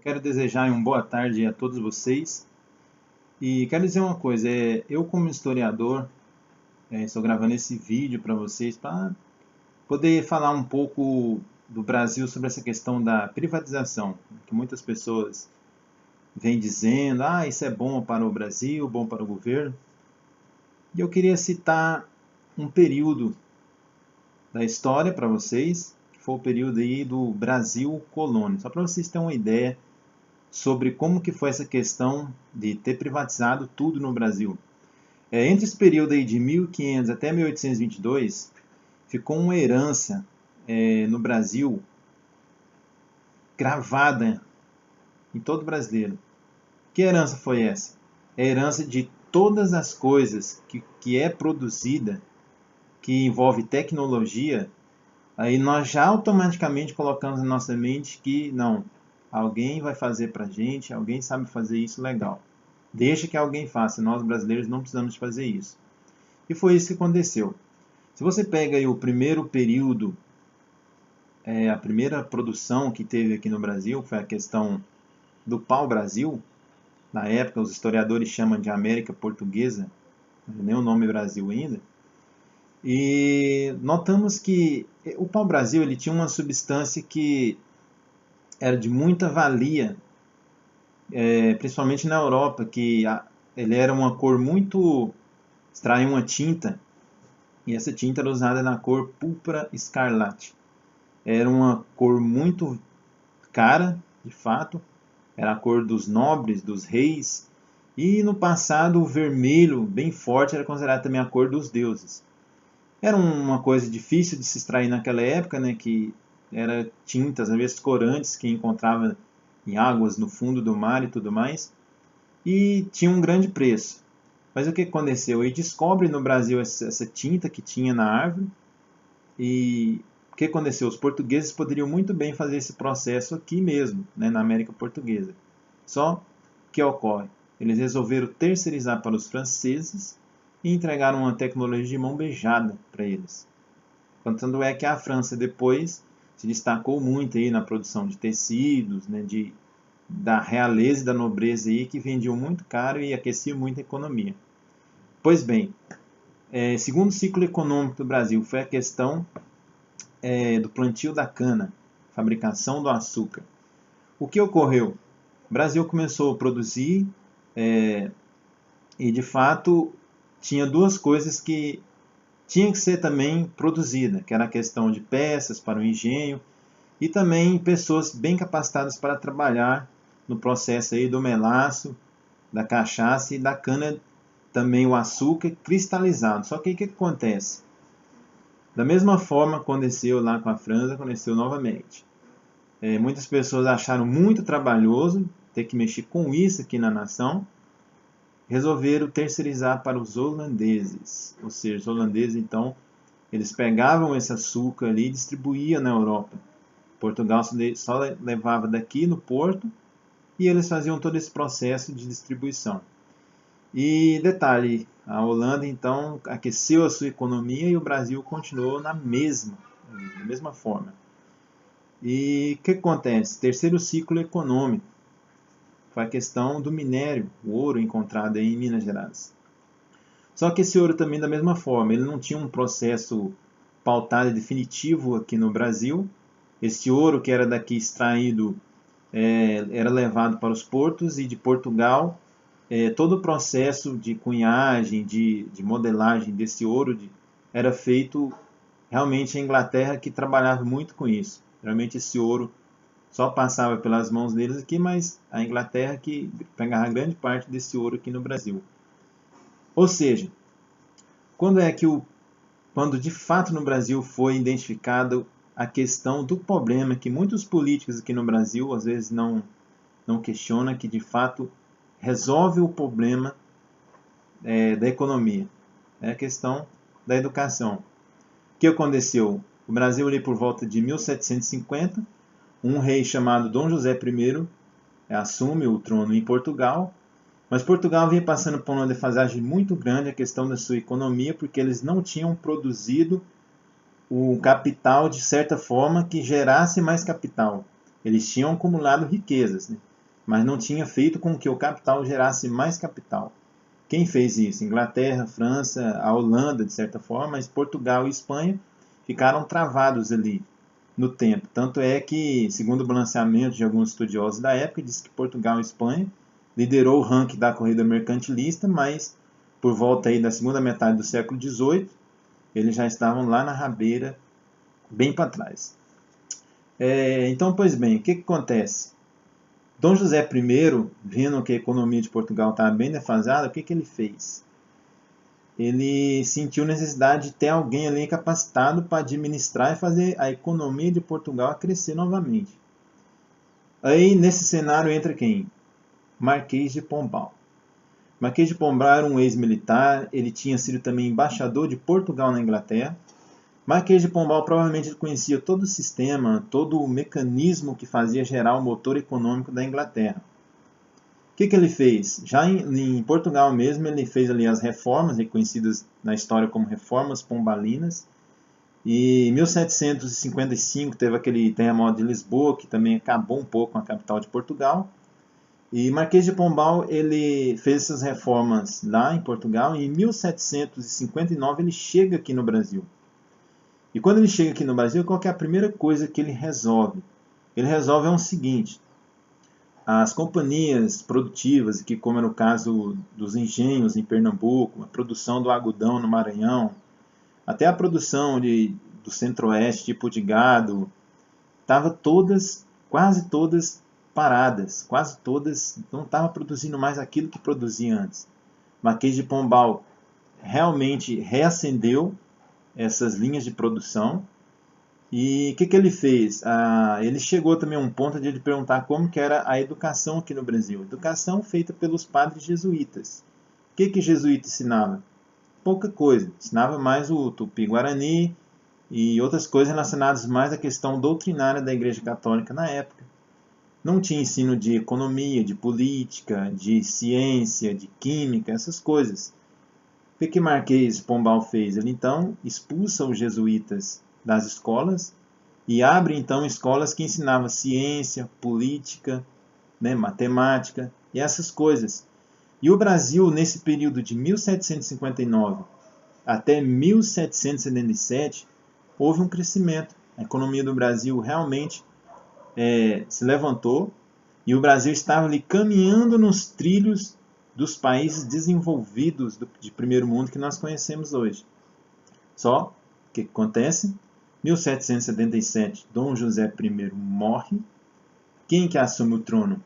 Quero desejar uma boa tarde a todos vocês. E quero dizer uma coisa, eu como historiador, estou gravando esse vídeo para vocês para poder falar um pouco do Brasil sobre essa questão da privatização, que muitas pessoas vêm dizendo, isso é bom para o Brasil, bom para o governo. E eu queria citar um período da história para vocês, que foi o período aí do Brasil colônia, só para vocês terem uma ideia sobre como que foi essa questão de ter privatizado tudo no Brasil. Entre esse período aí de 1500 até 1822, ficou uma herança no Brasil gravada em todo brasileiro. Que herança foi essa? É a herança de todas as coisas que é produzida, que envolve tecnologia, aí nós já automaticamente colocamos na nossa mente que não, alguém vai fazer para a gente, alguém sabe fazer isso legal. Deixa que alguém faça, nós brasileiros não precisamos fazer isso. E foi isso que aconteceu. Se você pega aí o primeiro período, a primeira produção que teve aqui no Brasil, foi a questão do pau-brasil. Na época, os historiadores chamam de América Portuguesa, nem o nome Brasil ainda. E notamos que o pau-brasil ele tinha uma substância que era de muita valia, principalmente na Europa, que ele era uma cor muito... extraía uma tinta, e essa tinta era usada na cor púrpura escarlate. Era uma cor muito cara, de fato, era a cor dos nobres, dos reis, e no passado o vermelho, bem forte, era considerado também a cor dos deuses. Era uma coisa difícil de se extrair naquela época, né, que era tintas, às vezes corantes, que encontrava em águas no fundo do mar e tudo mais, e tinha um grande preço. Mas o que aconteceu? Ele descobre no Brasil essa tinta que tinha na árvore, e o que aconteceu? Os portugueses poderiam muito bem fazer esse processo aqui mesmo, né, na América Portuguesa. Só que ocorre? Eles resolveram terceirizar para os franceses e entregaram uma tecnologia de mão beijada para eles. Tanto é que a França depois se destacou muito aí na produção de tecidos, né, da realeza e da nobreza aí, que vendiam muito caro e aqueciam muito a economia. Pois bem, segundo ciclo econômico do Brasil foi a questão do plantio da cana, fabricação do açúcar. O que ocorreu? O Brasil começou a produzir e de fato tinha duas coisas que tinha que ser também produzida, que era a questão de peças para o engenho e também pessoas bem capacitadas para trabalhar no processo aí do melaço, da cachaça e da cana, também o açúcar cristalizado. Só que o que acontece? Da mesma forma que aconteceu lá com a França, aconteceu novamente. Muitas pessoas acharam muito trabalhoso ter que mexer com isso aqui na nação, resolveram terceirizar para os holandeses. Ou seja, os holandeses, então, eles pegavam esse açúcar ali e distribuíam na Europa. Portugal só levava daqui no porto e eles faziam todo esse processo de distribuição. E detalhe, a Holanda então aqueceu a sua economia e o Brasil continuou da mesma forma. E o que acontece? Terceiro ciclo econômico foi a questão do minério, o ouro encontrado aí em Minas Gerais. Só que esse ouro também da mesma forma, ele não tinha um processo pautado e definitivo aqui no Brasil. Esse ouro que era daqui extraído era levado para os portos e de Portugal todo o processo de cunhagem, de modelagem desse ouro era feito realmente em Inglaterra, que trabalhava muito com isso. Realmente esse ouro só passava pelas mãos deles aqui, mas a Inglaterra que pegava grande parte desse ouro aqui no Brasil. Ou seja, quando de fato no Brasil foi identificado a questão do problema que muitos políticos aqui no Brasil às vezes não questionam, que de fato resolve o problema da economia, é a questão da educação. O que aconteceu? O Brasil ali por volta de 1750, um rei chamado Dom José I assume o trono em Portugal, mas Portugal vinha passando por uma defasagem muito grande a questão da sua economia, porque eles não tinham produzido o capital de certa forma que gerasse mais capital. Eles tinham acumulado riquezas, né? mas não tinha feito com que o capital gerasse mais capital. Quem fez isso? Inglaterra, França, a Holanda, de certa forma, mas Portugal e Espanha ficaram travados ali no tempo. Tanto é que, segundo o balanceamento de alguns estudiosos da época, diz que Portugal e Espanha liderou o ranking da corrida mercantilista, mas por volta aí da segunda metade do século XVIII, eles já estavam lá na rabeira, bem para trás. Então, pois bem, o que acontece? Dom José I, vendo que a economia de Portugal estava bem defasada, o que ele fez? Ele sentiu necessidade de ter alguém ali capacitado para administrar e fazer a economia de Portugal crescer novamente. Aí, nesse cenário, entra quem? Marquês de Pombal. Marquês de Pombal era um ex-militar, ele tinha sido também embaixador de Portugal na Inglaterra. Marquês de Pombal provavelmente conhecia todo o sistema, todo o mecanismo que fazia gerar o motor econômico da Inglaterra. O que ele fez? Já em Portugal mesmo, ele fez ali as reformas, reconhecidas na história como reformas pombalinas. E em 1755 teve aquele terremoto de Lisboa, que também acabou um pouco com a capital de Portugal. E Marquês de Pombal ele fez essas reformas lá em Portugal e em 1759 ele chega aqui no Brasil. E quando ele chega aqui no Brasil, qual que é a primeira coisa que ele resolve? Ele resolve o seguinte: as companhias produtivas, que como era o caso dos engenhos em Pernambuco, a produção do algodão no Maranhão, até a produção do centro-oeste, tipo de gado, estavam todas, quase todas paradas, quase todas não estavam produzindo mais aquilo que produzia antes. Marquês de Pombal realmente reacendeu essas linhas de produção. E o que ele fez? Ele chegou também a um ponto de ele perguntar como que era a educação aqui no Brasil. Educação feita pelos padres jesuítas. O que jesuíta ensinava? Pouca coisa. Ensinava mais o Tupi-Guarani e outras coisas relacionadas mais à questão doutrinária da Igreja Católica na época. Não tinha ensino de economia, de política, de ciência, de química, essas coisas. O que Marquês de Pombal fez? Ele então expulsa os jesuítas das escolas e abre então escolas que ensinavam ciência, política, matemática e essas coisas. E o Brasil, nesse período de 1759 até 1777, houve um crescimento. A economia do Brasil realmente se levantou e o Brasil estava ali caminhando nos trilhos dos países desenvolvidos de primeiro mundo que nós conhecemos hoje. Só o que acontece? 1777, Dom José I morre. Quem que assume o trono?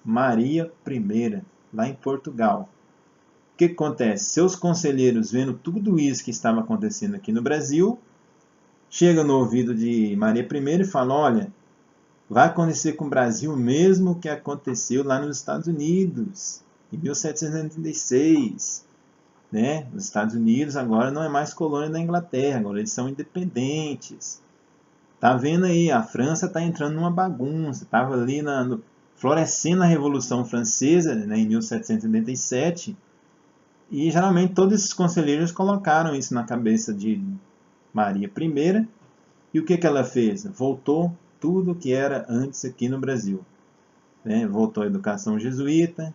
Maria I, lá em Portugal. O que acontece? Seus conselheiros, vendo tudo isso que estava acontecendo aqui no Brasil, chegam no ouvido de Maria I e falam: olha, vai acontecer com o Brasil o mesmo que aconteceu lá nos Estados Unidos, em 1776. Os Estados Unidos agora não é mais colônia da Inglaterra, agora eles são independentes. Tá vendo aí, a França está entrando numa bagunça, estava ali florescendo a Revolução Francesa, em 1777, e geralmente todos esses conselheiros colocaram isso na cabeça de Maria I, e o que ela fez? Voltou tudo que era antes aqui no Brasil. Voltou a educação jesuíta,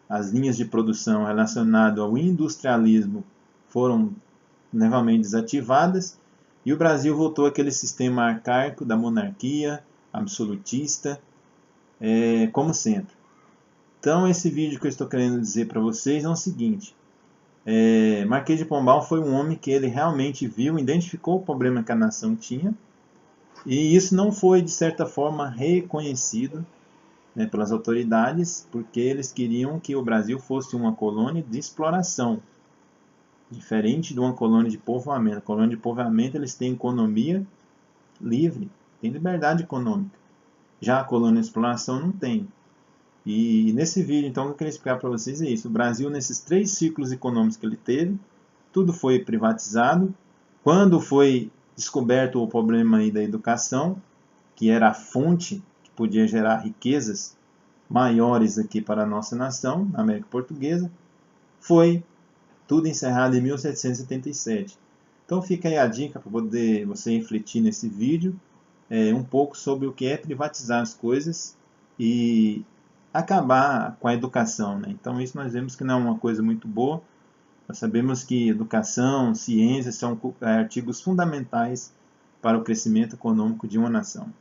as linhas de produção relacionadas ao industrialismo foram novamente desativadas e o Brasil voltou àquele sistema arcaico da monarquia absolutista como centro. Então, esse vídeo que eu estou querendo dizer para vocês é o seguinte: Marquês de Pombal foi um homem que ele realmente viu, identificou o problema que a nação tinha, e isso não foi, de certa forma, reconhecido pelas autoridades, porque eles queriam que o Brasil fosse uma colônia de exploração, diferente de uma colônia de povoamento. A colônia de povoamento eles têm economia livre, tem liberdade econômica. Já a colônia de exploração não tem. E nesse vídeo, então, o que eu queria explicar para vocês é isso. O Brasil, nesses 3 ciclos econômicos que ele teve, tudo foi privatizado. Quando foi descoberto o problema aí da educação, que era a fonte podia gerar riquezas maiores aqui para a nossa nação, na América Portuguesa, foi tudo encerrado em 1777. Então fica aí a dica para poder você refletir nesse vídeo um pouco sobre o que é privatizar as coisas e acabar com a educação, né? Então isso nós vemos que não é uma coisa muito boa. Nós sabemos que educação, ciência são artigos fundamentais para o crescimento econômico de uma nação.